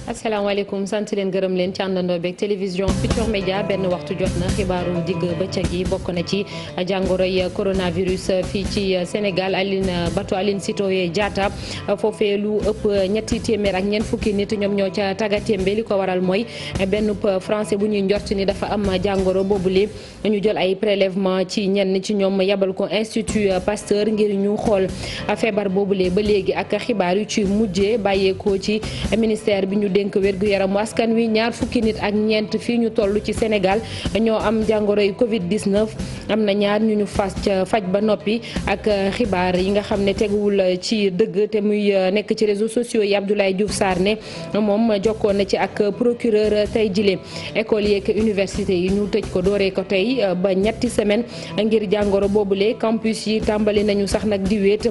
asalaamaaleykum sant leen gërëm leen ci àndandoo beeg télévision Futurs Médias benn waxtu jot na xibaaru digg bëccëg yi bokk na ci jàngoroy coronavirus fii ci Sénégal Aline Sitoé Diatta foofee lu ëpp ñetti téeméer ak ñeent fukki nit ñoom ñoo ca tàggatémbe li ko waral mooy benn français bu ñuy njort ni dafa am jàngoro boobule ñu jël ay prélèvement ci ñenn ci ñoom yabal ko Institut Pasteur ngir ñu xool feebar boobule ba léegi ak xibaar yu ci mujjee bàyyeekoo ci ministère bi ñu dénk wérgu yaramu askan wi ñaar fukki nit ak ñeent fii ñu toll ci Sénégal ñoo am jàngoroy Covid-19 am na ñaar ñu faj ba noppi ak xibaar yi nga xam ne teguwul ci dëgg te muy nekk ci réseaux sociaux yi Abdoulaye Diouf Sarr ne moom jokkoon na ci ak procureur tey jile école yeeg université yi ñu tëj ko dooree ko tey ba ñetti semaine ngir jàngoro boobule campus yi tàmbali nañu sax nag di wéet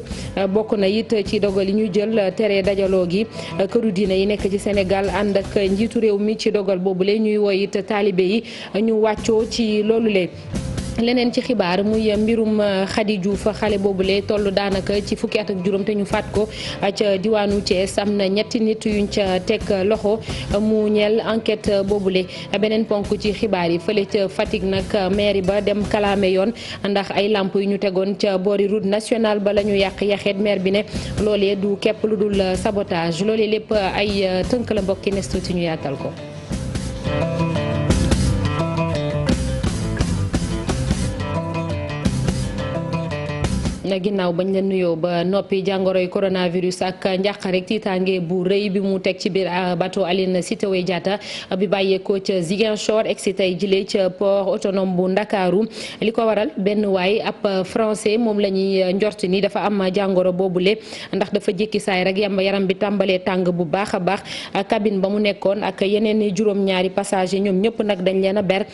bokk na it ci dogal yi ñu jël tere dajaloo gi këru diine yi nekk ci Sénégal ànd ak njiitu réew mi ci dogal boobule ñuy woy it taalibe yi ñu wàccoo ci loolu le leneen ci xibaar muy mbirum Khady Diouf xale boobule toll daanaka ci fukki at ak juróom te ñu faat ko ca diwaanu Thiès am na ñetti nit yuñ ca teg loxo mu ñeel enquête boobule beneen ponk ci xibaar yi fële ca Fatick nag mairie ba dem kalaame yoon ndax ay lamp yu ñu tegoon ca boori route nationale ba la ñu yàq yaxeet maire bi ne loolee du képp lu dul sabotage loolee lépp ay tënk la mbokki nes tuuti ñu yaatal ko. ginnaaw bañ la nuyoo ba noppi jàngoroy coronavirus ak njàqare tiitaange bu rëy bi mu teg ci biir bateau Aline Sitoé Diatta bi bàyyeekoo ca Ziguinchor egsi tey jile ca port autonome bu Ndakaaru li ko waral benn waay ab français moom la ñuy njort ni dafa am jàngoro boobule ndax dafa jékki saay rek yaram bi tàmbalee tàng bu baax a baax cabine ba mu nekkoon ak yeneen juróom-ñaari passager ñoom ñëpp nag dañ leen a ber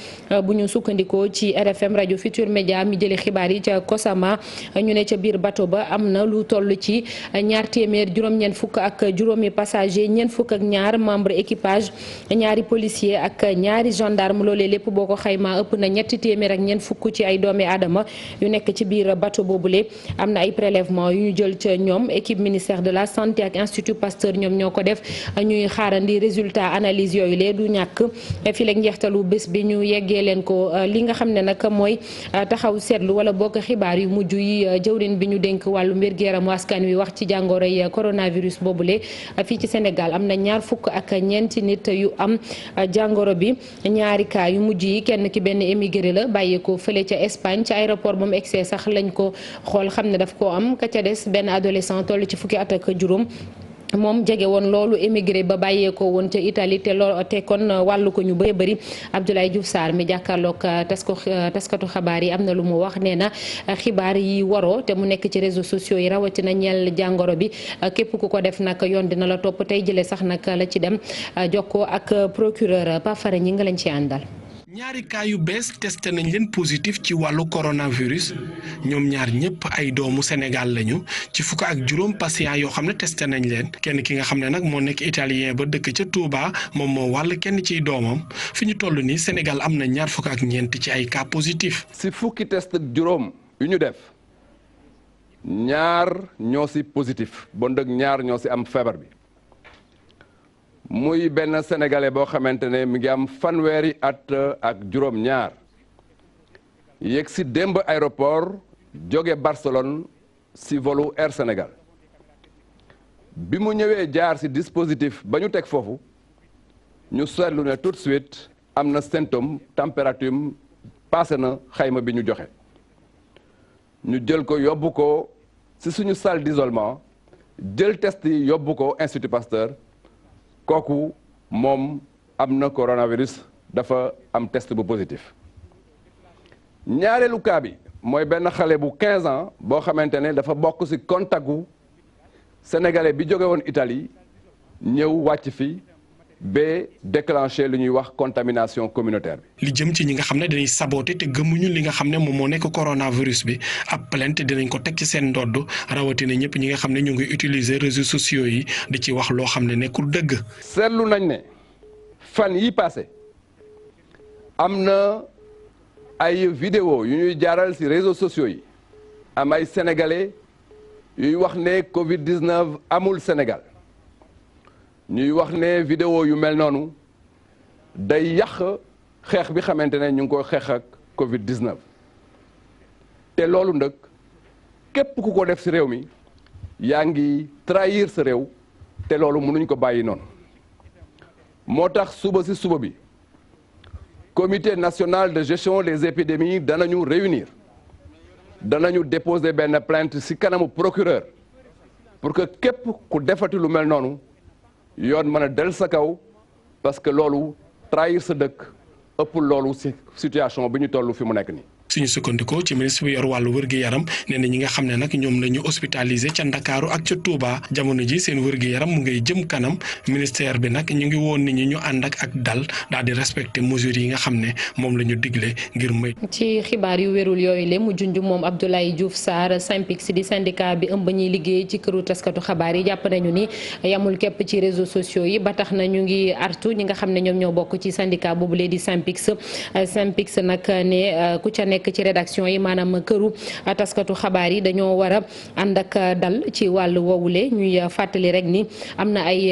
bu ñu sukkandikoo ci RFM rajo Futurs Médias mi jëlee xibaar yi ca Kosama ñu ne ca biir bateau ba am na lu toll ci ñaar téeméer juróom-ñeent fukk ak juróomi passager ñeent fukk ak ñaar membre équipage ñaari policier ak ñaari gendarme loolee lépp boo ko xaymaa ëpp na ñetti téeméer ak ñeent fukk ci ay doomi aadama yu nekk ci biir bateau boobule am na ay prélèvement yu ñu jël ca ñoom équipe ministère de la santé ak Institut Pasteur ñoom ñoo ko def ñuy xaarandi résultat analyse yooyu lee du ñàkk fi leeg njeextalu bés bi ñu yeggee leen ko li nga xam ne nag mooy taxaw seetlu wala bokk xibaar yu mujj yi jëwriñ bi ñu dénk wàllu mbir-gu-yaramu askan wi wax ci jàngoro yi coronavirus boobule fii ci Sénégal am na ñaar fukk ak ñeenti nit yu am jàngoro bi ñaari cas yu mujj yi kenn ki benn émigré la bàyyeekoo fële ca Espagne ci aéroport ba mu egsee sax lañ ko xool xam ne daf koo am ka ca des benn adolescent toll ci fukki at ak juróom moom jege woon loolu émigré ba bàyyeekoo woon ca Italie te kon wàllu ko ñu bëri bëri Abdoulaye Diouf Sarr mi jàkkaarloog taskatu xabaar yi am na lu mu wax nee na xibaar yi waroo te mu nekk ci réseaux sociaux yi rawatina ñeel jàngoro bi képp ku ko def nag yoon dina la topp tey jëlee sax nag la ci dem jokkoo ak procureur Pafara ñi nga lañ ci àndal. ñaari cas yu bees testé nañ leen positif ci wàllu coronavirus ñoom ñaar ñëpp ay doomu Sénégal lañu ci fukk ak juróom patient yoo xam ne testé nañ leen kenn ki nga xam ne nag moo nekk italien ba dëkk ca Touba moom moo wàll kenn ciy doomam fi ñu toll nii Sénégal am na ñaar fukk ak ñeent ci ay cas positif. si fukki test ak juróom yu ñu def ñaar ñoo si positif bon dëgg ñaar ñoo si am feebar bi. muy benn sénégalais boo xamante ne mi ngi am fanweeri at ak juróom-ñaar yegg si démb aéroport jóge Barcelone si volu Air Sénégal bi mu ñëwee jaar si dispositif ba ñu teg foofu ñu seetlu ne tout de suite am na symptôme température passé na xayma bi ñu joxe ñu jël ko yóbbu ko si suñu salle d'isolement jël test yi yóbbu ko Institut Pasteur. kooku moom am na coronavirus dafa am test bu positif ñaareelu cas bi mooy benn xale bu 15 ans boo xamante ne dafa bokk ci contact gu sénégalais bi jóge woon Italie ñëw wàcc fi ba déclencher lu ñuy wax contamination communautaire bi. li jëm ci ñi nga xam ne dañuy saboter te gëmuñu li nga xam ne moom moo nekk coronavirus bi ab plainte dinañ ko teg ci seen ndodd rawatina ñëpp ñi nga xam ne ñu ngi utiliser réseaux sociaux yi di ci wax loo xam ne nekkul dëgg. seetlu nañ ne fan yi passé am na ay vidéo yu ñuy jaaral ci réseaux sociaux yi am ay sénégalais yuy wax ne Covid-19 amul Sénégal. ñuy wax ne vidéo yu mel noonu day yàq xeex bi xamante ne ñu ngi koy xeex ak Covid-19 te loolu nag képp ku ko def ci réew mi yaa ngi trahir sa réew te loolu mënuñ ko bàyyi noonu moo tax suba ci suba bi comité national de gestion des épidémies danañu réunir danañu déposer benn plainte ci kanamu procureur pour que képp ku defati lu mel noonu yoon mën a del sa kaw parce que loolu trahir sa dëkk ëpp loolu ci situation bi ñu toll fi mu nekk nii. suñu sukkandikoo ci ministre bi yor wàllu wër-gi-yaram nee na ñi nga xam ne nag ñoom la ñu hospitalisé ca Ndakaaru ak ca Touba jamono ji seen wër-gi-yaram mu ngay jëm kanam ministère bi nag ñu ngi woon nit ñi ñu ànd ak dal daal di respecté mesures yi nga xam ne moom la ñu digle ngir may. ci xibaar yu wérul yooyu le mu junj moom Abdoulaye Diouf Sarr SYNPICS di syndicat bi ëmb ñuy liggéey ci këru taskatu xabaar yi jàpp nañu ni yamul képp ci réseaux sociaux yi ba tax na ñu ngi artu ñi nga xam ne ñoom ñoo bokk ci syndicat boobu lee di SYNPICS nag ne ku ca nekk ci rédaction yi maanaam këru taskatu xabaar yi dañoo war a ànd ak dal ci wàllu woowule ñuy fàttali rek ni am na ay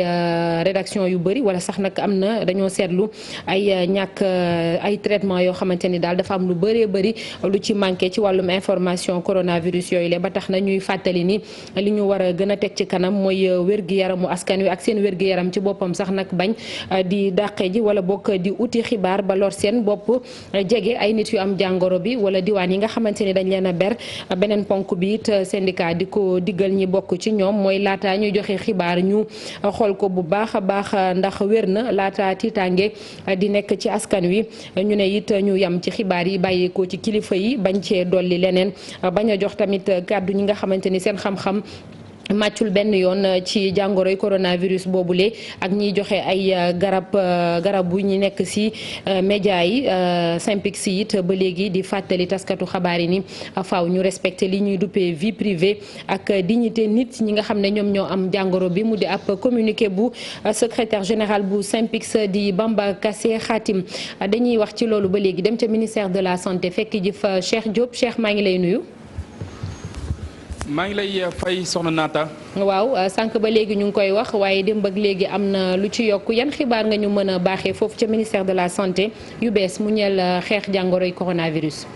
rédaction yu bëri wala sax nag am na dañoo seetlu ay ñàkk ay traitement yoo xamante ni daal dafa am lu bëree bëri lu ci manqué ci wàllum information coronavirus yooyu le ba tax na ñuy fàttali ni li ñu war a gën a teg ci kanam mooy wér-gi-yaramu askan wi ak seen wér-gi-yaram ci boppam sax nag bañ di dàqe ji wala bokk di uti xibaar ba lor seen bopp jege ay nit yu am jàngoro bi wala diwaan yi nga xamante ni dañ leen a ber beneen ponk bi it syndicat di ko diggal ñi bokk ci ñoom mooy laata ñuy joxe xibaar ñu xool ko bu baax a baax ndax wér na laata tiitaange di nekk ci askan wi ñu ne it ñu yam ci xibaar yi bàyyeekoo ci kilifa yi bañ cee dolli leneen bañ a jox tamit kàddu ñi nga xamante ni seen xam-xam màccul benn yoon ci jàngoroy coronavirus boobule ak ñiy joxe ay garab bu ñu nekk ci média yi SYNPICS it ba léegi di fàttali taskatu xabaar yi ni faaw ñu respecté li ñuy duppee vie privée ak dignité nit ñi nga xam ne ñoom ñoo am jàngoro bi mu di ab communiqué bu secrétaire général bu SYNPICS di Bamba Kassé Khatim dañuy wax ci loolu ba léegi dem ca ministère de la santé fekk ji fa Cheikh Diop Cheikh maa ngi lay nuyu. maa ngi lay fay soxna Naata. waaw sànq ba léegi ñu ngi koy wax waaye démb ak léegi am na lu ci yokk yan xibaar nga ñu mën a baaxee foofu ca ministère de la santé yu bees mu ñeel xeex jàngoroy coronavirus.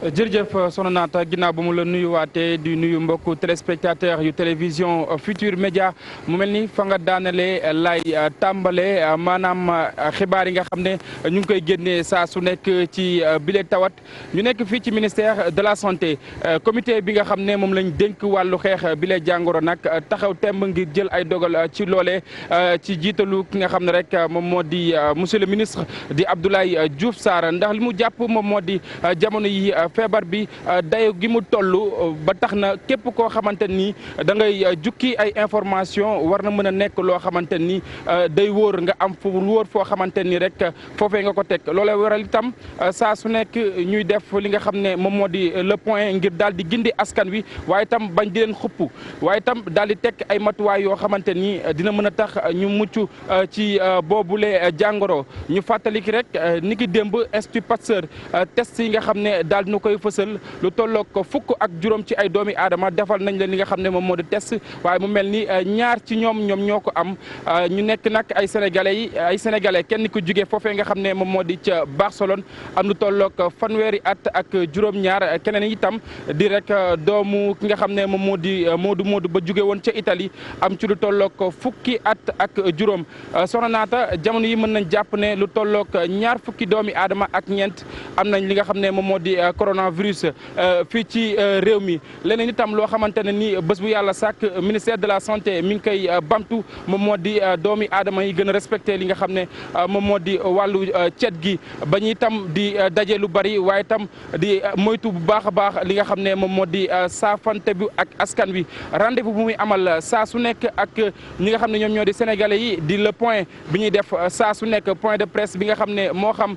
jërëjëf soxna Naata ginnaaw ba mu la nuyuwaatee di nuyu mbokku téléspectateur yu télévision Futur Média mu mel ni fa nga daanale lay tàmbale maanaam xibaar yi nga xam ne ñu ngi koy génnee saa su nekk ci bile tawat ñu nekk fii ci ministère de la santé comité bi nga xam ne moom lañ dénk wàllu xeex bile jàngoro nag taxaw temb ngir jël ay dogal ci loole ci jiitalu ki nga xam ne rek moom moo di monsieur le ministre di Abdoulaye Diouf Sarr ndax li mu jàpp moom moo di jamono yi feebar bi dayo gi mu toll ba tax na képp koo xamante ni da ngay jukki ay information war na mën a nekk loo xamante ni day wóor nga am fu wóor foo xamante ni rek foofee nga ko teg loolee waral itam saa su nekk ñuy def li nga xam ne moom moo di le point ngir daal di gindi askan wi waaye itam bañ di leen xupp waaye itam daal di teg ay matuwaay yoo xamante ni dina mën a tax ñu mucc ci boobule jàngoro ñu fàttali ki rek ni ki démb Institut Pasteur test yi nga xam ne daal dina koy fësal lu tolloog fukk ak juróom ci ay doomi aadama defal nañ leen li nga xam ne moom moo di test waaye mu mel ni ñaar ci ñoom ñoo ko am ñu nekk nag ay sénégalais kenn ku jóge foofee nga xam ne moom moo di ca Barcelone am lu tolloog fanweeri at ak juróom-ñaar keneen itam di rek doomu ki nga xam ne moom moo di Moodu ba jóge woon ca Italie am ci lu tolloog fukki at ak juróom soxna Naata jamono yi mën nañ jàpp ne lu tolloog ñaar fukki doomi aadama ak ñeent am nañ li nga xam ne moom moo di coronavirus fii ci réew mi. leneen itam loo xamante ne ni bés bu yàlla sàkk ministère de la santé mi ngi koy bamtu moom moo di doomi aadama yi gën a respecté li nga xam ne moom moo di wàllu cet gi bañ itam di daje lu bari waaye itam di moytu bu baax a baax li nga xam ne moom moo di saafante bi ak askan wi rendez-vous bu muy amal saa su nekk ak ñi nga xam ne ñoom ñoo di sénégalais yi di le point bi ñuy def saa su nekk point de presse bi nga xam ne moo xam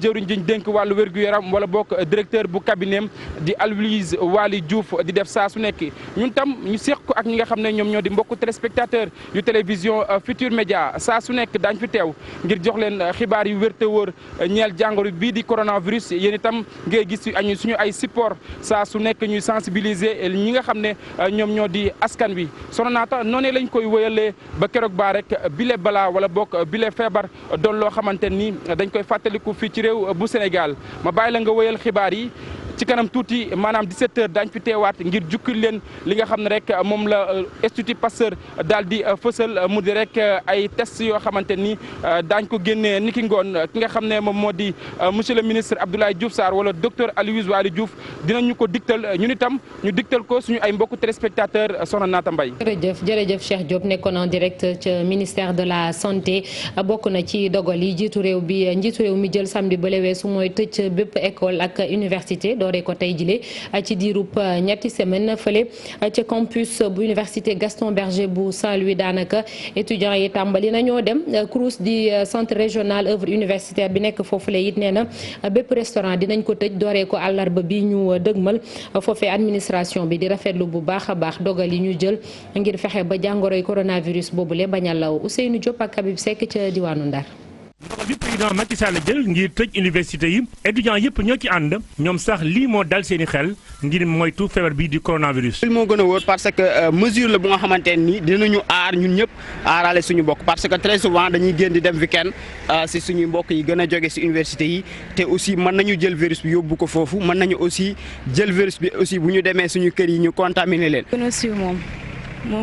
jëwriñ jiñ dénk wàllu wér-gu-yaram wala bokk directeur bu cabinet di Aloyse Waly Diouf di def saa su nekk ñun tam ñu seq ko ak ñi nga xam ne ñoom ñoo di mbokku téléspectateur yu télévision Futur Média saa su nekk daañ fi teew ngir jox leen xibaar yu wér te wóor ñeel jàngoro bii di coronavirus yéen itam ngay gis suñu ay support saa su nekk ñuy sensibiliser ñi nga xam ne ñoom ñoo di askan wi Soxna Naata noonee lañ koy wéyalee ba keroog baa rek bile balaa wala bokk bile feebar doon loo xamante ni dañ koy fàttaliku fii ci réew bu Sénégal ma bàyyi la nga wéyal xibaar yi ci kanam tuuti maanaam 17h daañ fi teewaat ngir jukkil leen li nga xam ne rek moom la Institut Pasteur daal di fësal mu di rek ay test yoo xamante ni daañ ko génnee niki ngoon ki nga xam ne moom moo di monsieur le ministre Abdoulaye Diouf Sarr wala docteur Aloyse Waly Diouf dinañu ko digtal ñun itam ñu digtal ko suñu ay mbokku téléspectateur Soxna Naata Mbaye. jërëjëf Cheikh Diop nekkoon en direct ca ministère de la santé bokk na ci dogal yi njiitu réew mi jël samedi ba weesu mooy tëj bépp école ak université dooree ko tey jile ci diirub ñetti semaine fële ca campus bu université Gaston Berger bu Saint-Louis daanaka étudiants yi tàmbali nañoo dem CROUS di centre régional œuvre universitaire bi nekk foofu la it nee na bépp restaurant dinañ ko tëj dooree ko àllarba bi ñu dëgmal foofee administration bi di rafetlu bu baax a baax dogal yi ñu jël ngir fexe ba jàngoroy coronavirus boobule bañ a law Ousseynou Diop ak Habib Seck ca diwaanu Ndar. ndogal bi président Macky Sall jël ngir tëj université yi étudiants yëpp ñoo ci ànd ñoom sax lii moo dal seeni xel ngir moytu feebar bi di coronavirus. moo gën a wóor parce que mesure la bu nga xamante ni dinañu aar ñun ñëpp aarale suñu mbokk parce que très souvent dañuy génn di dem week-end si suñuy mbokk yi gën a jóge si université yi te aussi mën nañu jël virus bi yóbbu ko foofu mën nañu aussi jël virus bi aussi bu ñu demee suñu kër yi ñu contaminer leen. gën a sûr moom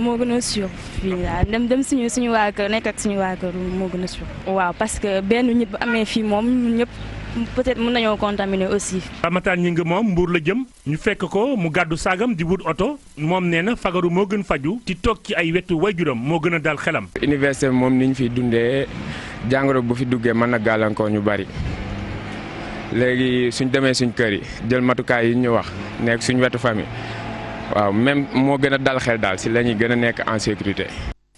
moo gën a sûr fii daal dem suñu waa kër nekk ak suñu waa kër moo gën a sûr. waaw parce que benn ñëpp amee fii moom ñun ñëpp peut-être mën nañoo contaminer aussi. Ramataan ñi nga moom Mbuur la jëm ñu fekk ko mu gàddu saagam di wut oto moom nee na fagaru moo gën faju ci toog ci ay wetu waajuram moo gën a dal xelam. université moom ni ñu fi dundee jàngoro bu fi duggee mën na gàllankoor ñu bari léegi suñ demee suñ kër yi jël matukaay yi ñu wax nekk suñ wetu famille. waaw même moo gën a dal xel daal si la ñuy gën a nekk en sécurité.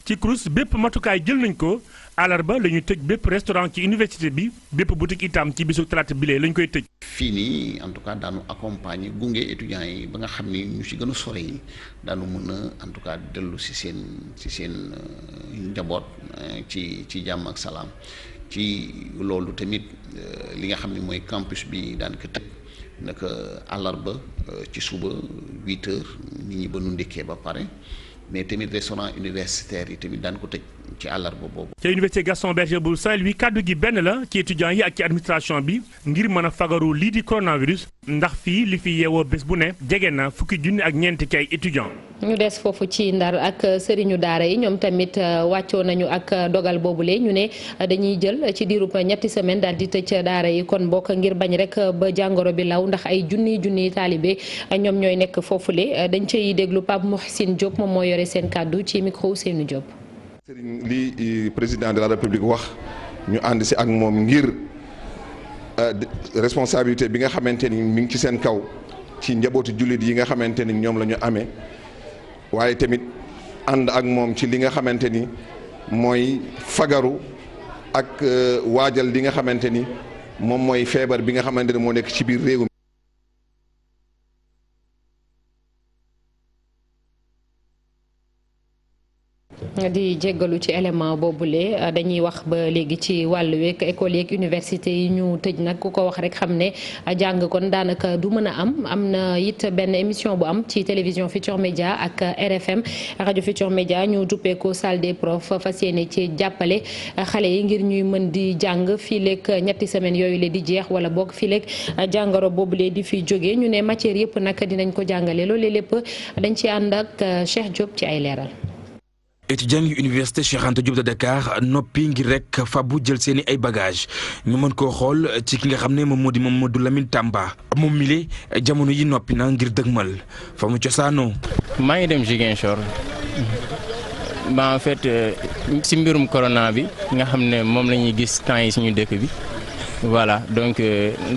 ci CROUS bépp matukaay jël nañ ko àllarba la ñuy tëj bépp restaurant ci université bi bépp boutique itam ci bisu talaata bile lañ koy tëj. fii nii en tout cas daanu accompagner gunge étudiants yi ba nga xam ni ñu si gën a sore yi daanu mën a en tout cas dellu si seen njaboot ci jàmm ak salaam ci loolu tamit li nga xam ne mooy campus bi daan ko tëj. naka àllarba ci suba 8h nit ñi ba nu ndekkee ba pare mais tamit restaurant universitaire yi tamit daan ko tëj ci àllarba boobu. ca université Gaston Berger bu Saint-Louis kàddu gi benn la ci étudiants yi ak ci administration bi ngir mën a fagaru lii di coronavirus ndax fii li fi yeewoo bés bu ne jege na fukki junni ak ñeent ci ay étudiants. ñu des foofu ci Ndar ak sëriñu daara yi ñoom tamit wàccoo nañu ak dogal boobule ñu ne dañuy jël ci diirub ñetti semaine daal di tëj daara yi kon bokk ngir bañ rek ba jàngoro bi law ndax ay junniy taalibe ñoom ñooy nekk foofule dañ cay déglu Pape Mouhsine Diop moom moo yore seen kàddu ci micro Ousseynou Diop. sëriñ li président de la république wax ñu ànd si ak moom ngir responsabilité bi nga xamante ni mi ngi ci seen kaw ci njabootu jullit yi nga xamante ni ñoom la ñu amee. waaye tamit ànd ak moom ci li nga xamante ni mooy fagaru ak waajal li nga xamante ni moom mooy feebar bi nga xamante ni moo nekk ci biir réew mi. di jéggalu ci élément boobule dañuy wax ba léegi ci wàllu week école yeeg université yi ñu tëj nag ku ko wax rek xam ne jàng kon daanaka du mën a am na it benn émission bu am ci télévision Futur Média ak RFM rajo Futur Média ñu duppee ko salle des profs fas yéene ci jàppale xale yi ngir ñuy mën di jàng fii leeg ñetti semaines yooyu la di jeex wala boog fii leeg jàngoro boobule di fi jógee ñu ne matière yëpp nag dinañ ko jàngale loolu lépp dañ ci ànd ak Cheikh Diop ci ay leeral. étudiants yu université Cheikh Anta Diop de Dakar noppi ngir rek fabu jël seeni ay bagages ñu mën koo xool ci ki nga xam ne moom moo di Mamadou Lamine Tamba moom mile jamono yi noppi na ngir dëgmal fa mu cosaanoo. maa ngi dem Ziguinchor ba en fait ci mbirum corona bi nga xam ne moom la ñuy gis temps yi suñu dëkk bi voilà donc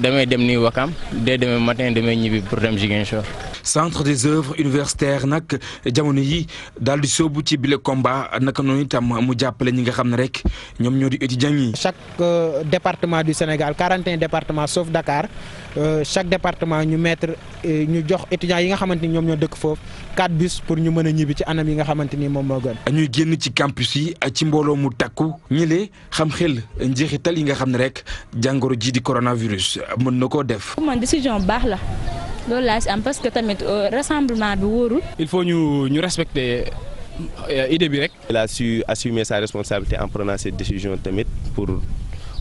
damay dem ni Wakam dès demain matin damay ñibbi pour dem Ziguinchor. centre des œuvres universitaires nag jamono yi daal di sóobu ci bile combat naka noonu itam mu jàppale ñi nga xam ne rek ñoom ñoo di étudiants yi. chaque département du Sénégal 41 départements sauf Dakar chaque département ñu ñu jox étudiants yi nga xamante ni ñoom ñoo dëkk foofu 4 bus pour ñu mën a ñibbi ci anam yi nga xamante ni moom moo gën. ñuy génn ci campus yi ci mbooloo mu takku ñële xam xel njeexital yi nga xam ne rek jàngoro ji di coronavirus mën na koo def. man décision baax la. loolu laa si am parce que tamit rassemblement bi wóorul. il faut ñu respecter idée bi rek. il a su assumer sa responsabilité en prenant cette décision tamit pour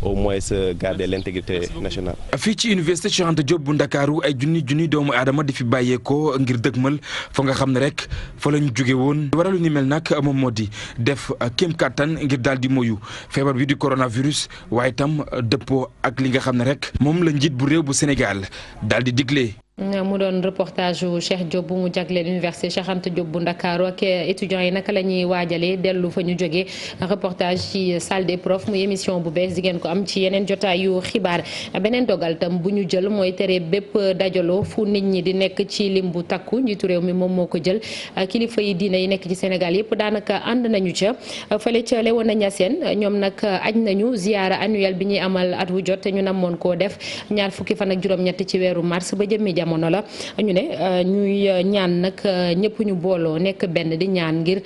au moins garder l'intégrité nationale. fii ci université Cheikh Anta Diop bu Ndakaaru ay junni doomu aadama di fi bàyyeekoo ngir dëgmal fa nga xam ne rek fa la ñu jóge woon. waralu ni mel nag moom moo di def kéem kattan ngir daal di moyu feebar bi di coronavirus waaye itam dëppoo ak li nga xam ne rek moom la njiit bu réew bu Sénégal daal di digle. mu doon reportage wu Cheikh Diop bu mu jagleel université Cheikh Anta Diop bu Ndakaaru ak étudiants yi naka la ñuy waajalee dellu fa ñu jógee reportage ci salle des profs mu émission bu bees di ngeen ko am ci yeneen jotaayu xibaar. beneen dogal tam bu ñu jël mooy tere bépp dajaloo fu nit ñi di nekk ci lim bu takku njiitu réew mi moom moo ko jël kilifa yi diine yi nekk ci Sénégal yëpp daanaka ànd nañu ca fële ca Léona Niassène ñoom nag aj nañu ziyaara annuelle bi ñuy amal at wu jot te ñu namoon koo def ñaar fukki fan ak juróom-ñett ci weeru mars ba jëmmi jamono la ñu ne ñuy ñaan nag ñëpp ñu booloo nekk benn di ñaan ngir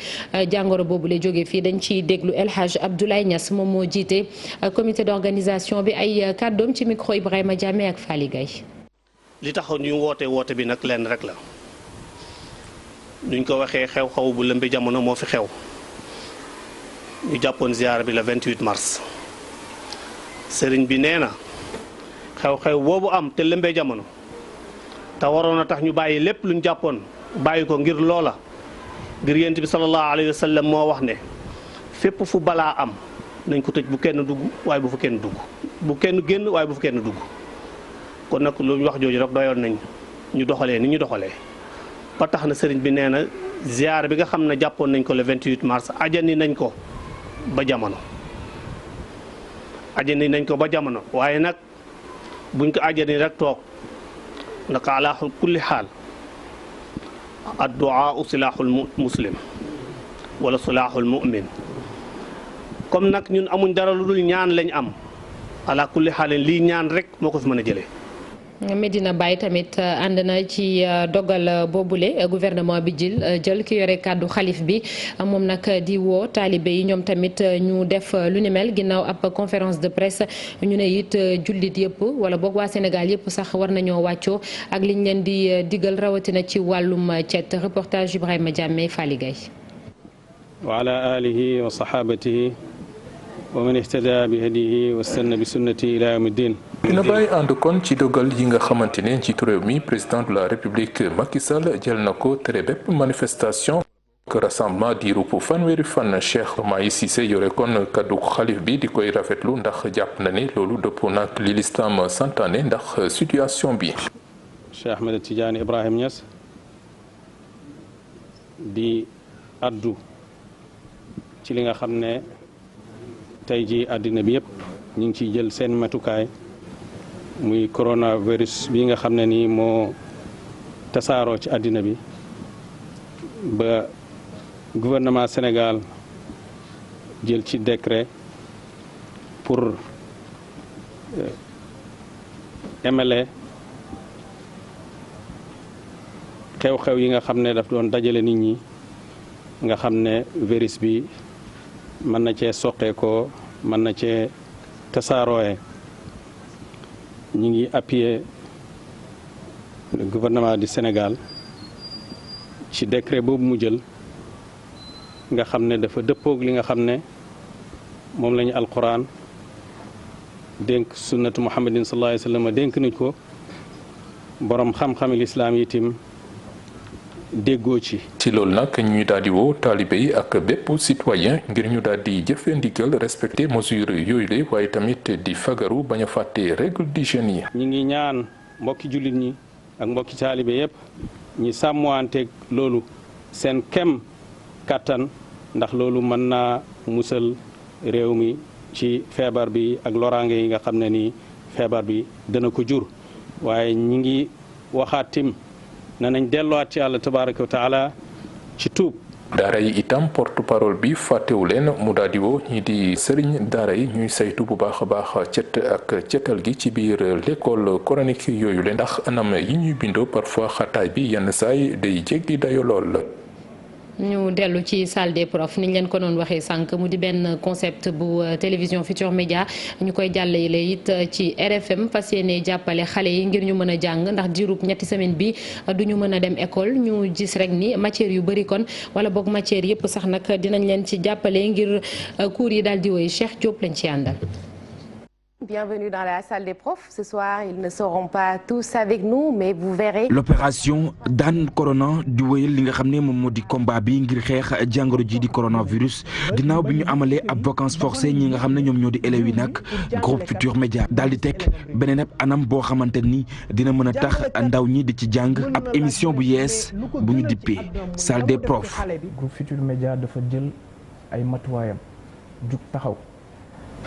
jàngoro boobu la jóge fii dañ ciy déglu El Hadj Abdoulaye Niass moom moo jiite comité d'organisation bi ay kàddoom ci micro Ibrahima Diamé ak Fally Gaye. li taxoon ñu woote bi nag lenn rek la duñ ko waxee xew-xew bu lëmbi jamono moo fi xew ñu jàppoon ziyaara bi le 28 mars sëriñ bi nee na xew-xew boobu am te lëmbee jamono te waroon a tax ñu bàyyi lépp luñ jàppoon bàyyi ko ngir loola ngir yonent bi sallallahu alayhi wa sallam moo wax ne fépp fu balaa am nañ ko tëj bu kenn dugg waaye bu fa kenn dugg bu kenn génn waaye bu fa kenn dugg kon nag lu ñu wax jooju rek doyoon nañ ñu doxalee ni ñu doxalee ba tax na sëriñ bi nee na ziyaar bi nga xam ne jàppoon nañ ko le 28 mars ajani nañ ko ba jamono waaye nag buñ ko ajani rek toog naka ala kulli xaal addu'a silaaxul muslim wala silaaxul mu'min comme nag ñun amuñ dara lu dul ñaan lañ am ala kulli xaal lii ñaan rek moo ko fi mën a jëlee. Medina Baye tamit ànd na ci dogal boobule gouvernement bi jël ki yore kàddu xalif bi moom nag di woo taalibe yi ñoom tamit ñu def lu ni mel ginnaaw ab conférence de presse ñu ne it jullit yëpp wala boog waa Sénégal yëpp sax war nañoo wàccoo ak liñ leen di digal rawatina ci wàllum cet reportage Ibrahima Diamé Fally Gaye. wa ala alihi wa sahabatihi wa man ihtada bi hadihi wa stanna bi sunnati ila yawmi ddin. dina bàyyi ànd kon ci dogal yi nga xamante ne njiitu réew mi président de la république Macky Sall jël na ko tere bépp manifestation ak rassemblement diiru bu fanweeri fan Cheikh Mahi Cissé yore kon kaddu xalif bi di koy rafetlu ndax jàpp na ne loolu dëppoo nag li lislam santaane ndax situation bi. Cheikh Ahmed Tidiane Ibrahim Niass di addu ci li nga xam ne tey ji àddina bi yëpp ñu ngi ciy jël seen matukaay. muy coronavirus bi nga xam ne nii moo tasaaroo ci àddina bi ba gouvernement Sénégal jël ci décret pour émele xew-xew yi nga xam ne daf doon dajale nit ñi nga xam ne virus bi mën na cee soqeekoo mën na cee tasaarooye ñi ngi appuyer le gouvernement du Sénégal ci décret boobu mu jël nga xam ne dafa dëppoog li nga xam ne moom lañu alquran dénk sunnatu muhammadin sallallahu alayhi wa sallam dénk nañ ko borom xam-xami lislaam yi itam déggoo ci. ci loolu nag ñuy daal di woo taalibe yi ak bépp citoyen ngir ñu daal di jëfee ndigal respecter mesures yooyu la waaye tamit di fagaru bañ a fàtte règle d'hygiène yi. ñi ngi ñaan mbokki jullit ñi ak mbokki taalibe yépp ñi sàmmanteeg loolu seen kem kattan ndax loolu mën naa musal réew mi ci feebar bi ak loraange yi nga xam ne nii feebar bi dana ko jur waaye ñi ngi waxaat tim ne nañ delluwaat ci yàlla tabaraka wa taala ci tuub. daara yi itam porte parole bi fàttewu leen mu daal di woo ñii di sëriñ daara yi ñuy saytu bu baax a baax cet ak cetal gi ci biir l'école coranique yooyu leen ndax anam yi ñuy bindoo parfois xataay bi yenn saay day jéggi dayo lool. ñu dellu ci salle des profs niñ leen ko doon waxee sànq mu di benn concept bu télévision Futur Média ñu koy jàllale it ci RFM fas yéene jàppale xale yi ngir ñu mën a jàng ndax diirub ñetti semaine bi du ñu mën a dem école ñu gis rek ni matière yu bëri kon wala boog matière yëpp sax nag dinañ leen ci jàppale ngir cours yi daal di woy Cheikh Diop lañ ci àndal. Bienvenue dans la salle des profs. Ce soir, ils ne seront pas tous avec nous, mais vous verrez. L'opération daan corona di wéyal li nga xam ne moom moo di combat bi ngir xeex jàngoro ji di coronavirus ginnaaw bi ñu amalee ab vacances forcées ñi nga xam ne ñoom ñoo di élèves yi nag groupe Futur Média daal di teg beneen ab anam boo xamante ni dina mën a tax ndaw ñi di ci jàng ab émission bu yees bu ñu dippee salle des profs. Groupe Futur Média dafa jël ay matuwaayam jug taxaw.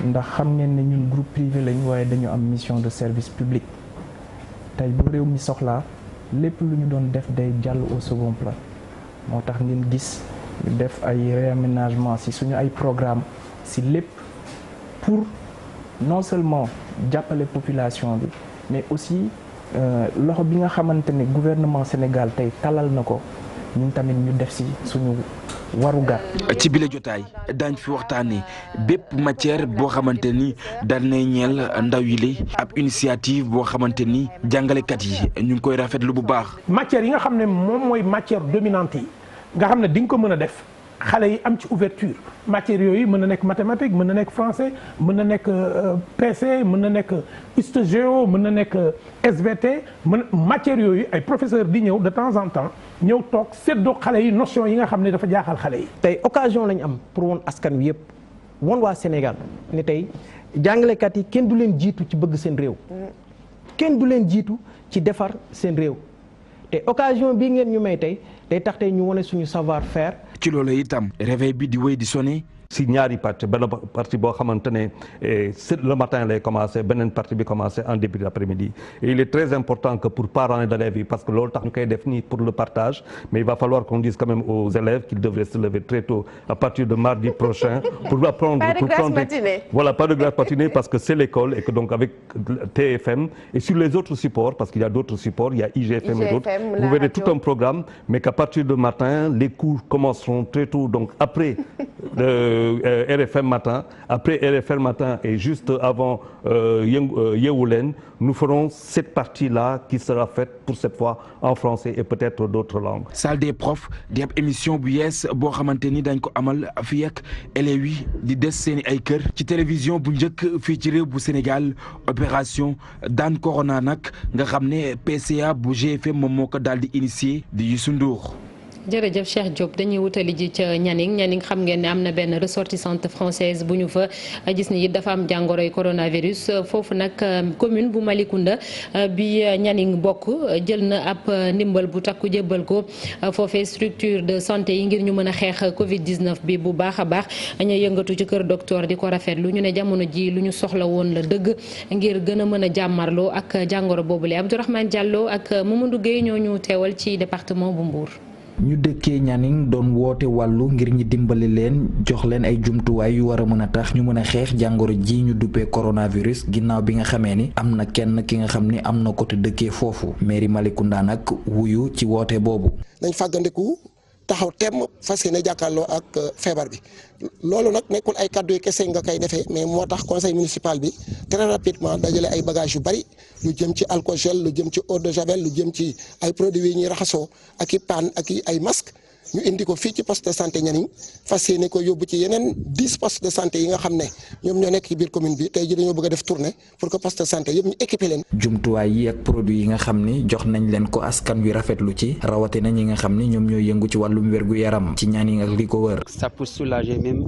ndax xam ngeen ne ñun groupe privé lañ waaye dañu am mission de service public tey bu réew mi soxlaa lépp lu ñu doon def day jàll au second plan moo tax ngeen gis ñu def ay réaménagement ci suñu ay programme ci lépp pour non seulement jàppale population bi mais aussi loxo bi nga xamante ne gouvernement Sénégal tey talal na ko ñun tamit ñu def ci suñu warugar. ci bile jotaay daañ fi waxtaanee bépp matière boo xamante ni dal nay ñeel ndaw yi li ab initiative boo xamante ni jàngalekat yi ñu ngi koy rafetlu bu baax. matière yi nga xam ne moom mooy matière dominante yi nga xam ne di nga ko mën a def xale yi am ci ouverture matière yooyu mën na nekk mathématique mën na nekk français mën na nekk PC mën na nekk histogéo mën na nekk SVT matière yooyu ay professeurs di ñëw de temps en temps ñëw toog séddoo xale yi notion yi nga xam ne dafa jaaxal xale yi. tey occasion lañ am pour woon askan wi yëpp woon waa Sénégal ne tey jàngalekat yi kenn du leen jiitu ci bëgg seen réew kenn du leen jiitu ci defar seen réew te occasion bii ngeen ñu may tey day tax tey ñu wane suñu savoir faire. ci loolu itam réveil bi di wéy di sonné. si ñaari partie benn partie boo xamante ne le matin lay commencé beneen partie bi commencé en début d'après-midi et il est très important que pour parents d'élèves yi parce que loolu tax ñu koy def nii pour le partage mais il va falloir qu'on dise quand même aux élèves qu'ils devraient se lever très tôt à partir de mardi prochain pour apprendre voilà pas de grasse matinée parce que c'est l'école et que donc avec TFM et sur les autres supports parce qu'il y a d'autres supports il y a IGFM et d'autres vous verrez tout un programme mais qu'à partir de matin les cours commenceront très tôt donc après RFM matin après RFM matin et juste avant Yeewu Leen nous ferons cette partie-là qui sera faite pour cette fois en français et peut-être d'autres langues. Salle des profs di ab émission bu yees boo xamante ni dañ ko amal fii ak élèves yi di des seeni ay kër ci télévision bu njëkk fii ci réew bu Sénégal opération daan corona nag nga xam ne PCA bu GFM moom moo ko daal di initier di Youssou Ndour. jërëjëf Cheikh Diop dañuy wutali ji ca Nianing xam ngeen ne am na benn ressortissante française bu ñu fa gis ni it dafa am jàngoroy coronavirus foofu nag commune bu Malicounda bi Nianing bokk jël na ab ndimbal bu takku jébbal ko foofee structure de santé yi ngir ñu mën a xeex Covid 19 bi bu baax a baax ñu yëngatu ci kër docteur di ko rafetlu ñu ne jamono ji lu ñu soxla woon la dëgg ngir gën a mën a jàmmarloo ak jàngoro boobule Abdourahmane Diallo ak Mamadou Gueye ñoo ñu teewal ci département bu Mbour. ñu dëkkee Nianing doon woote wàllu ngir ñi dimbali leen jox leen ay jumtuwaay yu war a mën a tax ñu mën a xeex jàngoro ji ñu duppee coronavirus ginnaaw bi nga xamee ni am na kenn ki nga xam ni am na ko te dëkkee foofu mairie Malicounda nag wuyu ci woote boobu. nañ fàggandiku taxaw temm fas yéene jàkkaarloo ak feebar bi loolu nag nekkul ay kàddu yu kese nga koy defee mais moo tax conseil municipal bi très rapidement dajale ay bagages yu bari lu jëm ci alcool gel lu jëm ci eau de javel lu jëm ci ay produits yi ñuy raxasoo ak i paan ak i ay masques ñu indi ko fii ci poste de santé Nianing fas yéene ko yóbbu ci yeneen 10 postes de santé yi nga xam ne ñoom ñoo nekk ci biir commune bi tey ji dañoo bëgg a def tournée pour que poste de santé yëpp ñu équipé leen. jumtuwaay yi ak produit yi nga xam ni jox nañ leen ko askan wi rafetlu ci rawatina ñi nga xam ni ñoom ñoo yëngu ci wàllum wérgu yaram ci Nianing ak li ko wër. Ça peut soulager même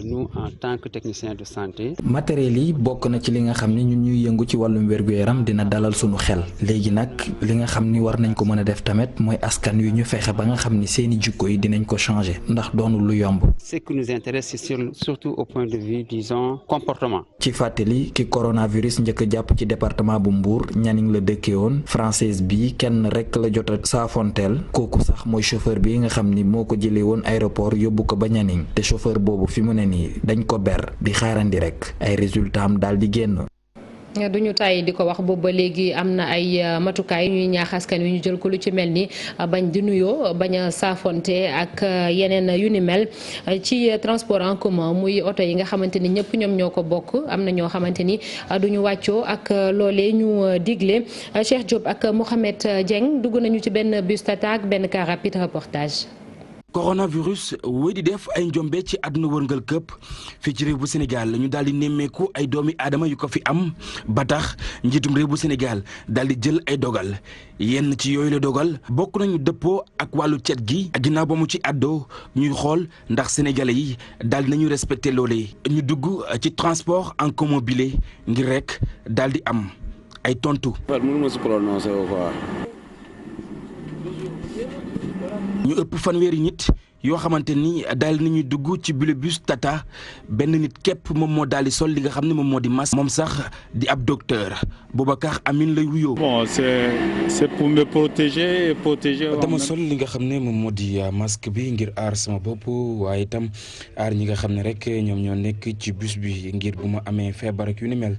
nous en tant que techniciens de santé. matériel yi bokk na ci li nga xam ni ñun ñuy yëngu ci wàllum wérgu yaram dina dalal sunu xel léegi nag li nga xam ni war nañ ko mën a def tamit mooy askan wi ñu fexe ba nga xam ni seeni jikko yi dinañ ko changer ndax doonul lu yomb. Ce qui nous intéresse c'est surtout au point de vue disons comportement. ci fàttali ki coronavirus njëkk a jàpp ci département bu Mbour Nianing la dëkkee woon française bi kenn rek la jot a saafonteel kooku sax mooy chauffeur bi nga xam ni moo ko jëlee woon aéroport yóbbu ko ba Nianing te chauffeur boobu fi mu ne nii dañ ko ber di xaarandi rek ay résultats am daal di génn. duñu tàyyi di ko wax boobu ba léegi am na ay matukaay ñuy ñaax askan wi ñu jël ko lu ci mel ni bañ di nuyoo bañ a saafonte ak yeneen yu ni mel ci transport en commun muy oto yi nga xamante ni ñëpp ñoom ñoo ko bokk am na ñoo xamante ni duñu wàccoo ak loolee ñu digle Cheikh Diop ak Mohamed Dieng dugg nañu ci benn bus Tata ak benn car rapide reportage. coronavirus wéy di def ay njombe ci àdduna wërngal këpp fii ci réew bu Sénégal ñu daal di nemmeeku ay doomi aadama yu ko fi am ba tax njiitum réew bu Sénégal daal di jël ay dogal yenn ci yooyu la dogal bokk nañu dëppoo ak wàllu cet gi ak ginnaaw ba mu ci àddoo ñuy xool ndax sénégalais yi daal di nañu respecté loolee ñu dugg ci transport en commun bile ngir rek daal di am ay tontu. mënuma si prononcé quoi. ñu ëpp fanweeri nit yoo xamante ni daal nañuy dugg ci bile bus Tata benn nit képp moom moo daal di sol li nga xam ne moom moo di masque moom sax di ab docteur Boubacar Amine lay wuyoo. Bon c'est pour me protéger et protéger. dama sol li nga xam ne moom moo di masque bi ngir aar sama bopp waaye itam aar ñi nga xam ne rek ñoom ñoo nekk ci bus bi ngir bu ma amee feebar ak yu ni mel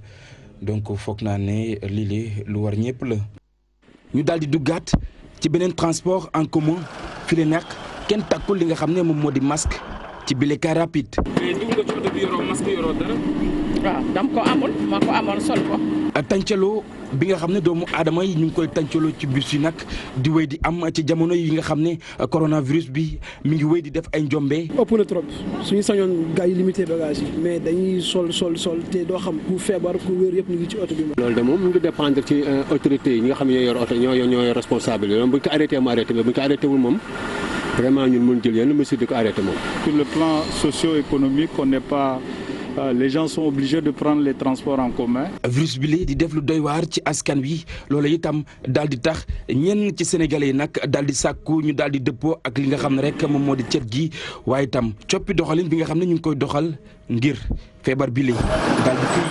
donc foog naa ne lii lu war ñëpp la. ñu daal di duggaat ci beneen transport en commun. fi la nekk kenn takkul li nga xam ne moom moo di masque ci bile car rapide. mais dugg nga ci oto bi yoroo masque yoroo dara. waaw dama ko amul ma ko amoon sol ko. tàncaloo bi nga xam ne doomu aadama yi ñu ngi koy tàncaloo ci bus yi nag di wéy di am ci jamono yi nga xam ne coronavirus bi mi ngi wéy di def ay njombe. ëpp na trop suñu sañoon gars yi limité bagage yi mais dañuy sol te doo xam ku feebar ku wér yëpp ñu ngi ci oto bi. loolu de moom mu ngi dépendre ci autorités yi ñi nga xam ne ñoo yor oto ñoo responsable yi bu ñu ko arrêté mu arrêté mais bu ñu ko arrêté wul moom vraiment ñun mën jël yenn mesures di ko arrêté moom. Sur le plan socio-économique on n'est pas. Les gens sont obligés de prendre les transports en commun. virus bi li di def lu doy waar ci askan wi loolu itam daal di tax ñenn ci sénégalais yi nag daal di sàkku ñu daal di dëppoo ak li nga xam ne rek moom moo di cet gi waaye itam coppi doxalin bi nga xam ne ñu ngi koy doxal ngir feebar bi li daal di fi.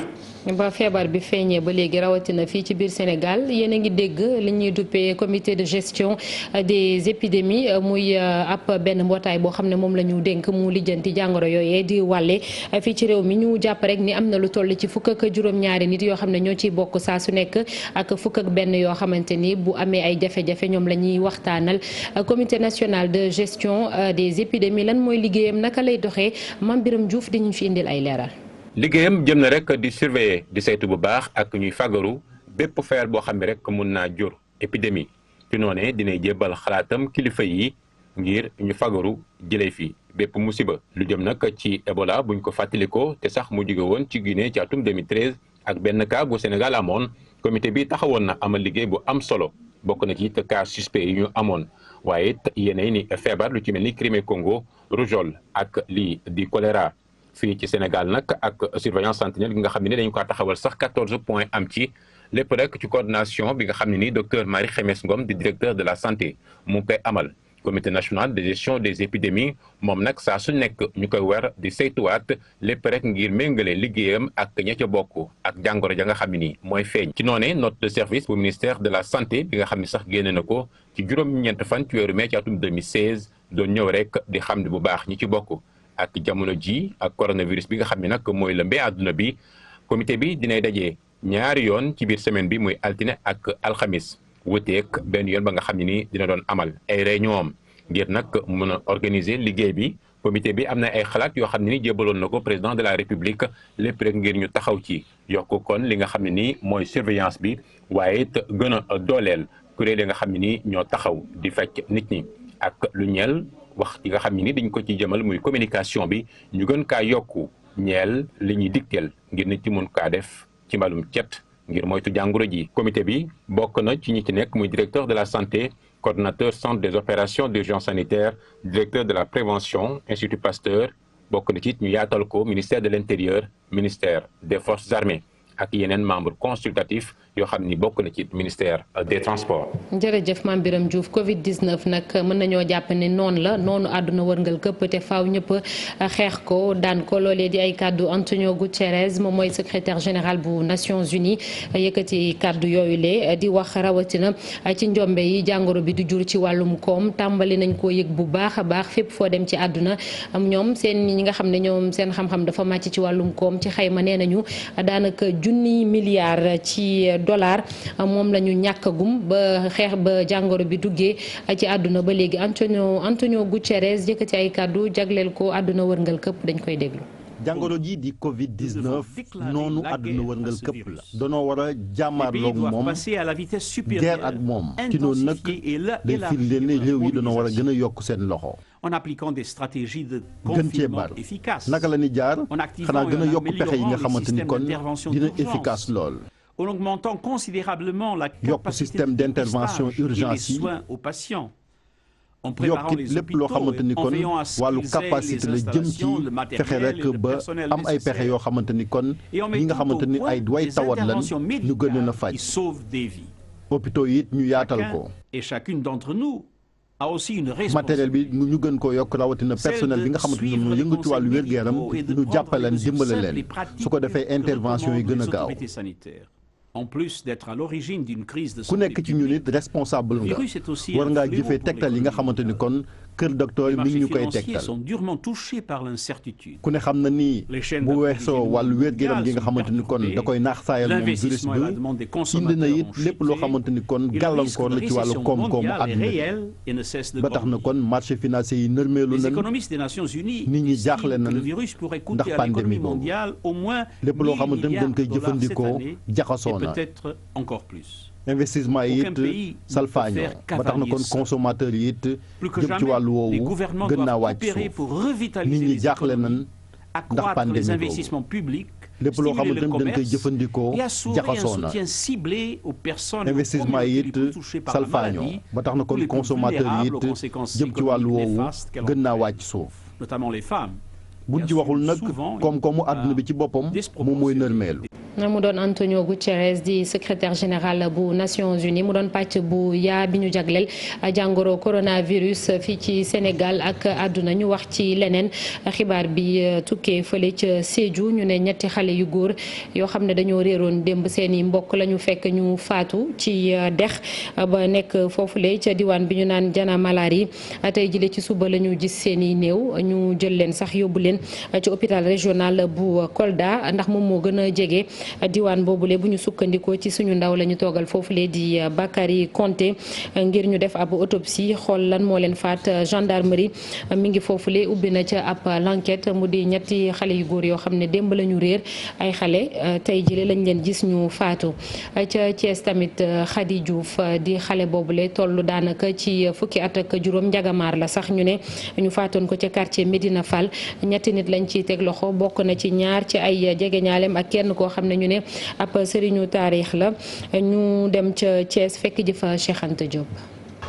ba feebar bi feeñee ba léegi rawatina fii ci biir Sénégal yéen a ngi dégg li ñuy duppee comité de gestion des épidémies muy ab benn mbootaay boo xam ne moom la ñu dénk mu lijjanti jàngoro yooyee di wàlle fii ci réew mi ñu jàpp rek ni am na lu toll ci fukk ak juróom-ñaari nit yoo xam ne ñoo ciy bokk saa su nekk ak fukk ak benn yoo xamante ni bu amee ay jafe-jafe ñoom la ñuy waxtaanal comité national de gestion des épidémies lan mooy liggéeyam naka lay doxee Mame Birame Diouf dañu fi indil ay leeral. liggéeyam jëm na rek di surveiller di saytu bu baax ak ñuy fagaru bépp feebar boo xam ne rek mun naa jur épidémie ci noonee dinay jébbal xalaatam kilifa yi ngir ñu fagaru jëlee fi bépp musiba lu jëm nag ci Ebola buñ ko fàttalikoo te sax mu jóge woon ci Guinée ci atum 2013 ak benn cas bu Sénégal amoon comité bi taxawoon na amal liggéey bu am solo bokk na ci it cas suspect yi ñu amoon waaye it yeneen ni feebar lu ci mel ni Crimée Congo rougeole ak lii di choléra. fii ci Sénégal nag ak surveillance sentinelle gi nga xam ne ni dañu ko taxawal sax 14 points am ci lépp rek ci coordination bi nga xam ne ni docteur Marie Khemesse Ngom di directeur de la santé mu ngi koy amal comité national de gestion des épidémies moom nag saa su nekk ñu koy war di saytuwaat lépp rek ngir méngale liggéeyam ak ña ca bokk ak jàngoro ja nga xam ne ni mooy feeñ ci noonee note de service bu ministère de la santé bi nga xam ne sax génne na ko ci juróom-ñeent fan ci weeru mai ci atum 2016 doon ñëw rek di xam ne bu baax ñi ci bokk ak jamono ji ak coronavirus bi nga xam ne nag mooy lëmbee àdduna bi comité bi dinay dajee ñaari yoon ci biir semaine bi muy altine ak alxamis wuteek benn yoon ba nga xam ne ni dina doon amal ay réunion am ngir nag mën a organiser liggéey bi comité bi am na ay xalaat yoo xam ne ni jébaloon na ko président de la république lépp rek ngir ñu taxaw ci yokk kon li nga xam ne ni mooy surveillance bi waaye it gën a dooleel kuréel yi nga xam ne ni ñoo taxaw di fekk nit ñi ak lu ñeel wax yi nga xam ni dañ ko ci jëmal muy communication bi ñu gën kaa yokku ñeel li ñuy digteel ngir nit ci mun kaa def ci mbalum cet ngir moytu jàngoro ji. comité bi bokk na ci ñi ci nekk muy directeur de la santé, coordonnateur centre des opérations d'urgence sanitaire, directeur de la prévention Institut Pasteur, bokk na ci ñu yaatal ko ministère de l'intérieur, ministère des forces armées ak yeneen membre consultatif yoo xam ni bokk na ci ministère des transports. jërëjëf Mame Birame Diouf Covid 19 nag mën nañoo jàpp ne noonu la noonu àdduna wërngal këpp te faaw ñëpp xeex ko daan ko loolee di ay kàddu Antonio Guterres moom mooy secrétaire général bu Nations Unies yëkkati kàddu yooyu le di wax rawatina ci njombe yi jàngoro bi di jur ci wàllum koom tàmbali nañ koo yëg bu baax a baax fépp foo dem ci àdduna ñoom seen ñi nga xam ne ñoom seen xam-xam dafa màcc ci wàllum koom ci xayma nee nañu daanaka junniy milliards ci dollar moom la ñu ñàkkagum ba xeex ba jàngoro bi duggee ci àdduna ba léegi Antonio Guterres yëkkati ay kàddu jagleel ko àdduna wërngal këpp dañ koy déglu. jàngoro ji di Covid 19 noonu àdduna wërngal këpp la danoo war a jàmmaarloog moom guerre ak moom ci noonu nag day firndeel ne réew yi danoo war a gën a yokk seen loxo. gën cee bar naka la ni jaar xanaa gën a yokk pexe yi nga xamante ni kon dina efficace lool. yokk système d'intervention urgence yi yokkit lépp loo xamante ni kon wàllu capacité la jëm ci fexe rek ba am ay pexe yoo xamante ni kon ñi nga xamante ni ay way tawat lan ñu gën leen a faj hôpitaux yi it ñu yaatal ko matériel bi ñu gën koo yokk rawatina personnel bi nga xamante ni ñoom yëngu ci wàllu wér-gu-yaram ñu jàppaleen dimbale leen su ko defee intervention yi gën a gaaw ku nekk ci ñun it responsable nga war ngaa jëfee tegtal yi nga xamante ni kon kër docteur mi ngi ñu koy tegtal ku ne xam na ni bu weesoo wàllu wér-gu-yaram gi nga xamante ni kon da koy naax saayal moom virus bi indi na it lépp loo xamante ni kon gàllankoor la ci wàllu koom-koomu àdduna bi ba tax na kon marché financier yi nërmeelu nañ nit ñi jaaxle nañ ndax pandémie boobu lépp loo xamante ni dañ koy jëfandikoo jaxasoo na investissement yi it salfaañoo ba tax na kon consommateur yi it jëm ci wàllu woowu gën naa wàcc suuf nit ñi jaaxle nañ ndax pandémie boobu lépp loo xamante ni dañ koy jëfandikoo jaxasoo na investissement yi it salfaañoo ba tax na kon consommateur yi it jëm ci wàllu woowu gën naa wàcc suuf buñ ci waxul nag koom-koomu àdduna bi ci boppam moom mooy nërmeelu. mu doon Antonio Guterres di secrétaire général bu Nations Unies mu doon pàcc bu yaa bi ñu jagleel jàngoro coronavirus fii ci Sénégal ak àdduna ñu wax ci leneen xibaar bi tukkee fële ca Sédhiou ñu ne ñetti xale yu góor yoo xam ne dañoo réeroon démb seen i mbokk la ñu fekk ñu faatu ci dex ba nekk foofule ca diwaan bi ñu naan Jana Malari tey jile ci suba la ñu gis seen i néew ñu jël leen sax yóbbu leen ci hôpital régional bu Kolda ndax moom moo gën a jege diwaan boobule bu ñu sukkandikoo ci suñu ndaw la ñu toogal foofule di Bakary Konté ngir ñu def ab autopsie xool lan moo leen faat gendarmerie mi ngi foofule ubbi na ca ab l'enquête mu di ñetti xale yu góor yoo xam ne démb la ñu réer ay xale tey jile lañ leen gis ñu faatu ca Thiès tamit Khady Diouf di xale boobule toll daanaka ci fukki at ak juróom njagamaar la sax ñu ne ñu faatoon ko ca quartier Médina Fall ñetti nit lañ ciy teg loxo bokk na ci ñaar ci ay jegeñaaleem ak kenn koo xam ne ñu ne ab sëriñu taarix la ñu dem ca Thiès fekk ji fa Cheikh Anta Diop.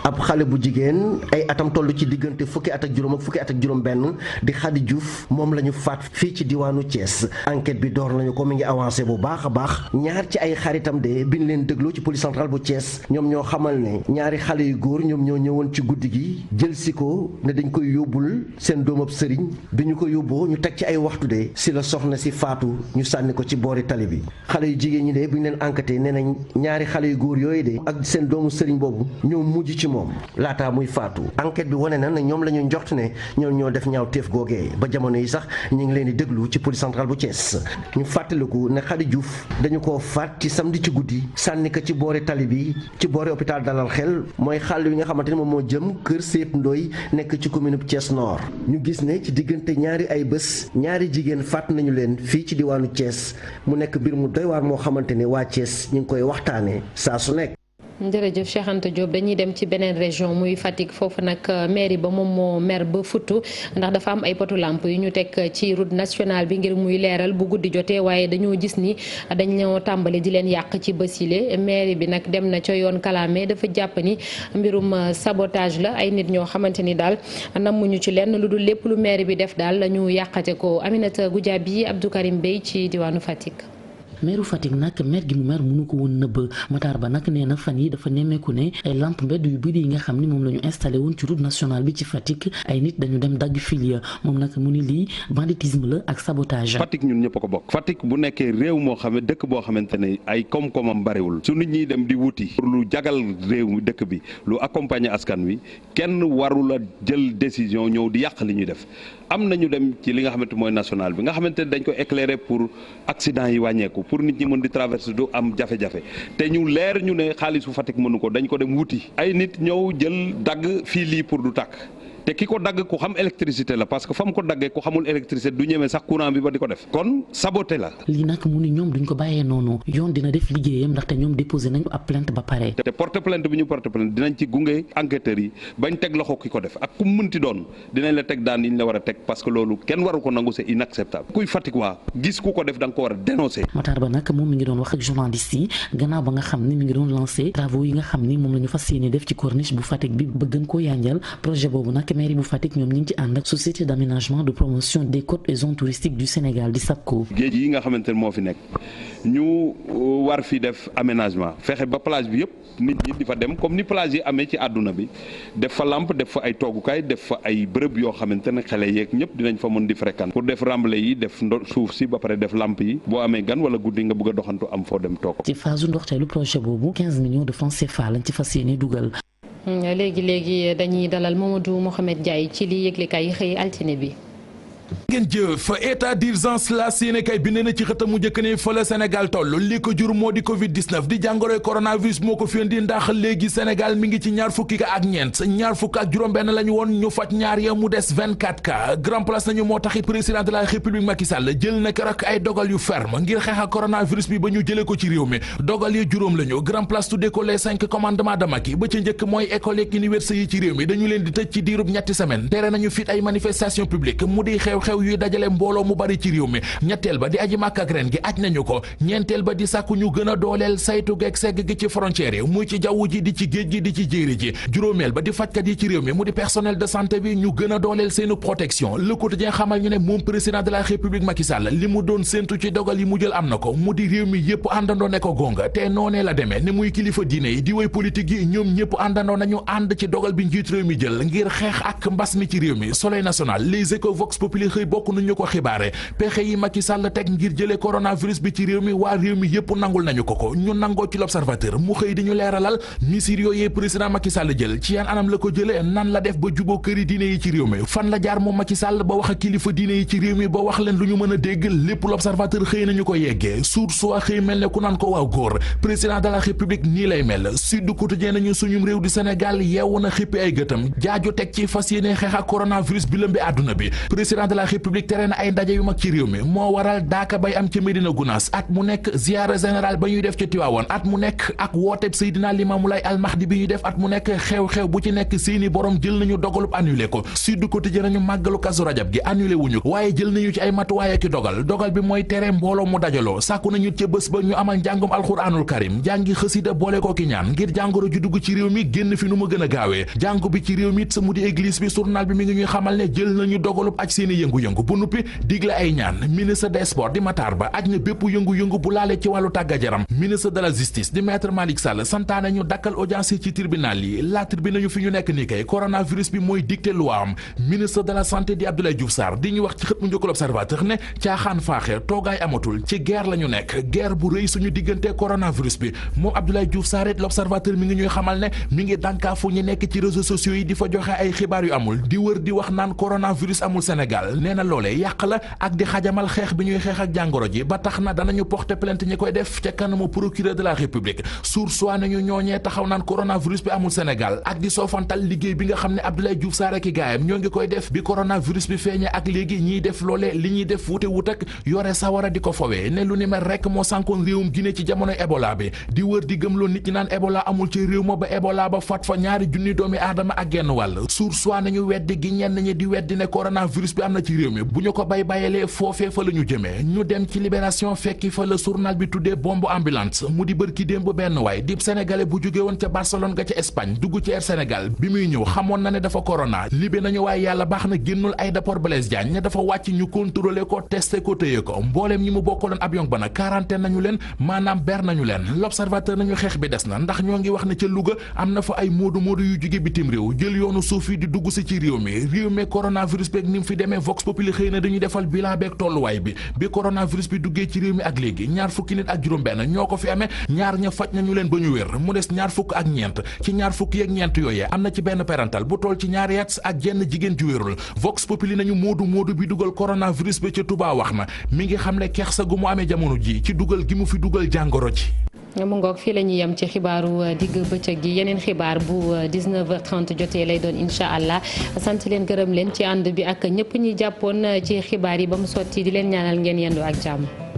ab xale bu jigéen ay atam toll ci diggante fukki at ak juróom ak fukki at ak juróom benn di Khady Diouf moom la ñu faat fii ci diwaanu Thiès enquête bi door nañu ko mi ngi avancé bu baax a baax ñaar ci ay xaritam de bi ñu leen dégloo ci police centrale bu Thiès ñoom ñoo xamal ne ñaari xale yu góor ñoom ñoo ñëwoon ci guddi gi jël si ko ne dañ koy yóbbul seen doomab sëriñ bi ñu ko yóbboo ñu teg ci ay waxtu de si la soxna si faatu ñu sànni ko ci boori tali bi xale yu jigéen ñi de bu ñu leen enquêté nee nañ ñaari xale yu góor yooyu de ak seen doomu sëriñ boobu ñoo mujj ci moom laataa muy faatu enquête bi wane na ne ñoom la ñu njort ne ñoom ñoo def ñaaw teef googee ba jamono yi sax ñu ngi leen di déglu ci police centrale bu Thiès ñu fàttaliku ne Khady Diouf dañu koo faat ci samedi ci guddi sànni ko ci boori tali bi ci boori hôpital Dalal Xel mooy xàll wi nga xamante ne moom moo jëm kër Seet Ndoy nekk ci commune bu Thiès Nord ñu gis ne ci diggante ñaari ay bés ñaari jigéen faat nañu leen fii ci diwaanu Thiès mu nekk mbir mu doy waar moo xamante ne waa Thiès ñu ngi koy waxtaanee saa su nekk. jërëjëf Cheikh Anta Diop dañuy dem ci beneen région muy Fatick foofu nag mairie ba moom moo mer ba futtu ndax dafa am ay potu lampe yu ñu teg ci route nationale bi ngir muy leeral bu guddi jotee waaye dañoo gis ni dañoo tàmbali di leen yàq ci bësile mairie bi nag dem na ca yoon kalaame dafa jàpp ni mbirum sabotage la ay nit ñoo xamante ni daal namuñu ci lenn lu dul lépp lu mairie bi def daal la ñu yàqate ko Aminata Goudiaby Abdou Karim Bey ci diwaanu Fatick. meeru Fatick nag mer gi mu mer mënu ko woon nëbb Matar Ba nag nee na fan yi dafa nemmeeku ne ay lampe mbedd yu bëri yi nga xam ni moom la ñu installé woon ci route nationale bi ci Fatick ay nit dañu dem dagg fil ya moom nag mu ni lii banditisme la ak sabotage. Fatick ñun ñëpp ko bokk Fatick bu nekkee réew moo xam ne dëkk boo xamante ne ay koom-koomam bariwul su nit ñi dem di wuti pour lu jagal réew mi dëkk bi lu accompagner askan wi kenn warula jël décision ñëw di yàq li ñuy def am nañu dem ci li nga xamante mooy national bi nga xamante ne dañ ko éclairer pour accident yi wàññeeku pour nit ñi mën di traverser du am jafe-jafe te ñu leer ñu ne xaalisu Fatick mënu ko dañ ko dem wuti ay nit ñëw jël dagg fii lii pour du tàkk te ki ko dagg ku xam électricité la parce que fa mu ko daggee ku xamul électricité du ñemee sax courant bi ba di ko def kon saboté la. lii nag mu ni ñoom duñ ko bàyyee noonu yoon dina def liggéeyam ndaxte ñoom déposé nañu ab plainte ba pare. te porte plainte bi ñu porte plainte dinañ ci gunge enquêteurs yi bañ teg loxo ki ko def ak ku mënti doon dinañ la teg daan yi ñu la war a teg parce que loolu kenn waru ko nangu c'est inacceptable kuy Fatick waa gis ku ko def da nga ko war a dénoncer. Matar Ba nag moom mi ngi doon wax ak journaliste yi gannaaw ba nga xam ni mi ngi doon lancé travaux yi nga xam ni moom la ñu fas yéene def ci corniche bu Fatick bi ba gën koo yanjal projet boobu nag mairie bu Fatick ñoom ñi ngi ci ànd ak société d'aménagement de promotion des côtes et zones touristiques du Sénégal di SAPCO. géej yi nga xamante ne moo fi nekk ñu war fi def aménagement fexe ba plage bi yëpp nit ñi di fa dem comme ni plage yi amee ci àdduna bi def fa lampe def fa ay toogukaay def fa ay bërëb yoo xamante ne xale yeeg ñëpp dinañ fa mën di fréquenter pour def remblai yi def suuf si ba pare def lampe yi boo amee gan wala guddi nga bëgg a doxantu am foo dem toog. ci phase ndoxteelu projet boobu 15 millions de francs CFA lañ ci fas yéene dugal. léegi dañuy dalal Mamadou Mohamed Ndiaye ci li yëglekaay yi xëy altine bi. ngeen jëf état d'urgence la séene kay bind na ci xëtam mu njëkk ne fa la Sénégal toll li ko jur moo di Covid 19 di jàngoroy coronavirus moo ko fi indi ndax léegi Sénégal mi ngi ci ñaar fukki ka ak ñeent ñaar fukk ak juróom-benn la ñu woon ñu faj ñaar ya mu des 24 cas grand place nañu moo taxit président de la république Macky Sall jël na keroog ay dogal yu ferme ngir xeex ak coronavirus bi ba ñu jëlee ko ci réew mi dogal yi juróom la ñu grand place tuddee ko les 5 commandements de Macky ba ca njëkk mooy école ak université yi ci réew mi dañu leen di tëj ci diirub ñetti semaine tere nañu fit ay manifestation publique mu di xew-xew yuy dajale mbooloo mu bari ci réew mi ñetteel ba di aji màkk ak ren gi aj nañu ko ñeenteel ba di sàkku ñu gën a dooleel saytu geeg segg gi ci frontière yi muy ci jaww ji di ci géej gi di ci jéeri ji juróomeel ba di fajkat yi ci réew mi mu di personnel de santé bi ñu gën a dooleel seenu protection Le Quotidien xamal ñu ne moom président de la république Macky Sall li mu doon séentu ci dogal yi mu jël am na ko mu di réew mi yëpp àndandoo ne ko gonga te noonee la demee ni muy kilifa diine yi di way politique yi ñoom ñëpp àndandoo nañu ànd ci dogal bi njiit réew mi jël ngir xeex ak mbas mi ci réew mi Soleil national Les Échos Vox Populi xëy bokk nañu ko xibaare pexe yi Macky Sall teg ngir jëlee coronavirus bi ci réew mi waa réew mi yëpp nangul nañu ko ñu nangoo ci l'Observateur mu xëy di ñu leeralal misir yooyee président Macky Sall jël ci yan anam la ko jëlee nan la def ba juboo këri diine yi ci réew mi fan la jaar moom Macky Sall ba wax ak kilifa diine yi ci réew mi ba wax leen lu ñu mën a dégg lépp l'Observateur xëy nañu ko yeggee source wa xëy mel ne ku naan ko waaw góor président de la république nii lay mel Sud Quotidien nañu suñum réew di Sénégal yeewu na xippi ay gëtam jaaju teg ci fas yéene xeex ak coronavirus bi lëmbe àdduna bi président de la république tere na ay ndaje yu mag ci réew mi moo waral daaka bay am ci Médina Gounass at mu nekk ziara général ba ñuy def ci Tivaouane at mu nekk ak wooteb Seydina Limamou Laye Al Mahdi bi ñuy def at mu nekk xew-xew bu ci nekk seeni borom jël nañu dogalub annulé ko Sud Quotidien nañu màggalu Kazu Rajab gi annulé wuñu waaye jël nañu ci ay matuwaay ak dogal bi mooy tere mbooloo mu dajaloo sàkku nañu ca bés ba ñu amal njàngum alxuraanul karim jàngi xësida boole ko ki ñaan ngir jàngoro ju dugg ci réew mi génn fi nu mu gën a gaawee jàngu bi ci réew mi it sa mu di église bi journal bi mi ngi ñuy xamal ne jël nañu dogalub aj seeni yëngu-yëngu bu nuppi digle ay ñaan ministre des sports di Matar Ba aj na bépp yëngu-yëngu bu laale ci wàllu tàggat yaram ministre de la justice di maître Malick Sall santaane ñu dakkal audience ci tribunal yi la tribune nañu fi ñu nekk nii kay coronavirus bi mooy dicté loi am ministre de la santé di Abdoulaye Diouf Sarr di ñu wax ci xët mu njëkk l'Observateur ne caaxaan faaxee toogaay amatul ci guerre la ñu nekk guerre bu rëy suñu diggante coronavirus bi moom Abdoulaye Diouf Sarr it l'Observateur mi ngi ñuy xamal ne mi ngi dànkaafu ñu nekk ci réseaux sociaux yi di fa joxe ay xibaar yu amul di wër di wax naan coronavirus amul Sénégal nee na loolee yàq la ak di xajamal xeex bi ñuy xeex ak jàngoro ji ba tax na danañu porter plainte ñi koy def ca kanamu procureur de la république source waa nañu ñooñee taxaw naan coronavirus bi amul Sénégal ak di soofantal liggéey bi nga xam ne Abdoulaye Diouf Sarr ak i gaayam ñoo ngi koy def bi coronavirus bi feeñee ak léegi ñiy def loolee li ñuy def wute wut ak yore sawara di ko fowee ne lu ni mel rek moo sànkoon réewum Guinée ci jamonoy Ebola bi di wër di gëmloo nit ñi naan Ebola amul ci réew ma ba Ebola ba faat fa ñaari junni doomi aadama ak genn wàll source waa nañu weddi gi ñenn ñi di weddi ne coronavirus bi am na ci réew mi bu ñu ko bàyyalee foofee fa la ñu jëmee ñu dem ci libération fekki fa la journal bi tuddee bombe ambulance mu di bërki démb benn waay di sénégalais bu jóge woon ca Barcelone ga ca Espagne dugg ci Air Sénégal bi muy ñëw xamoon na ne dafa corona libé nañu waaye yàlla baax na génnul aéroport Blaise Diagne ne dafa wàcc ñu contrôlé ko testé ko téye ko mbooleem ñi mu bokkaloon avion ba nag quarantaine nañu leen maanaam ber nañu leen l'observateur nañu xeex bi des na ndax ñoo ngi wax ne ca Louga am na fa ay moodu yu jóge bitim réew jël yoonu suuf yi di dugg si ci réew mi coronavirus beeg ni mu fi demee Vox Populi xëy na dañuy defal bilan beeg tolluwaay bi coronavirus bi duggee ci réew mi ak léegi ñaar fukki nit ak juróom-benn ñoo ko fi amee ñaar ña faj nañu leen ba ñu wér mu des ñaar fukk ak ñeent ci ñaar fukki ak ñeent yooyee am na ci benn parental bu toll ci ñaari at ak jenn jigéen ju wérul Vox Populi nañu moodu bi dugal coronavirus bi ci Touba wax na mi ngi xamle kersa gu mu amee jamono ji ci dugal gi mu fi dugal jàngoro ji. mu ngoog fii la ñuy yem ci xibaaru digg bëccëg gi yeneen xibaar bu 19h30 jotee lay doon incha allah sant leen gërëm leen ci ànd bi ak ñëpp ñi jàppoon ci xibaar yi ba mu sotti di leen ñaanal ngeen yendu ak jàmm.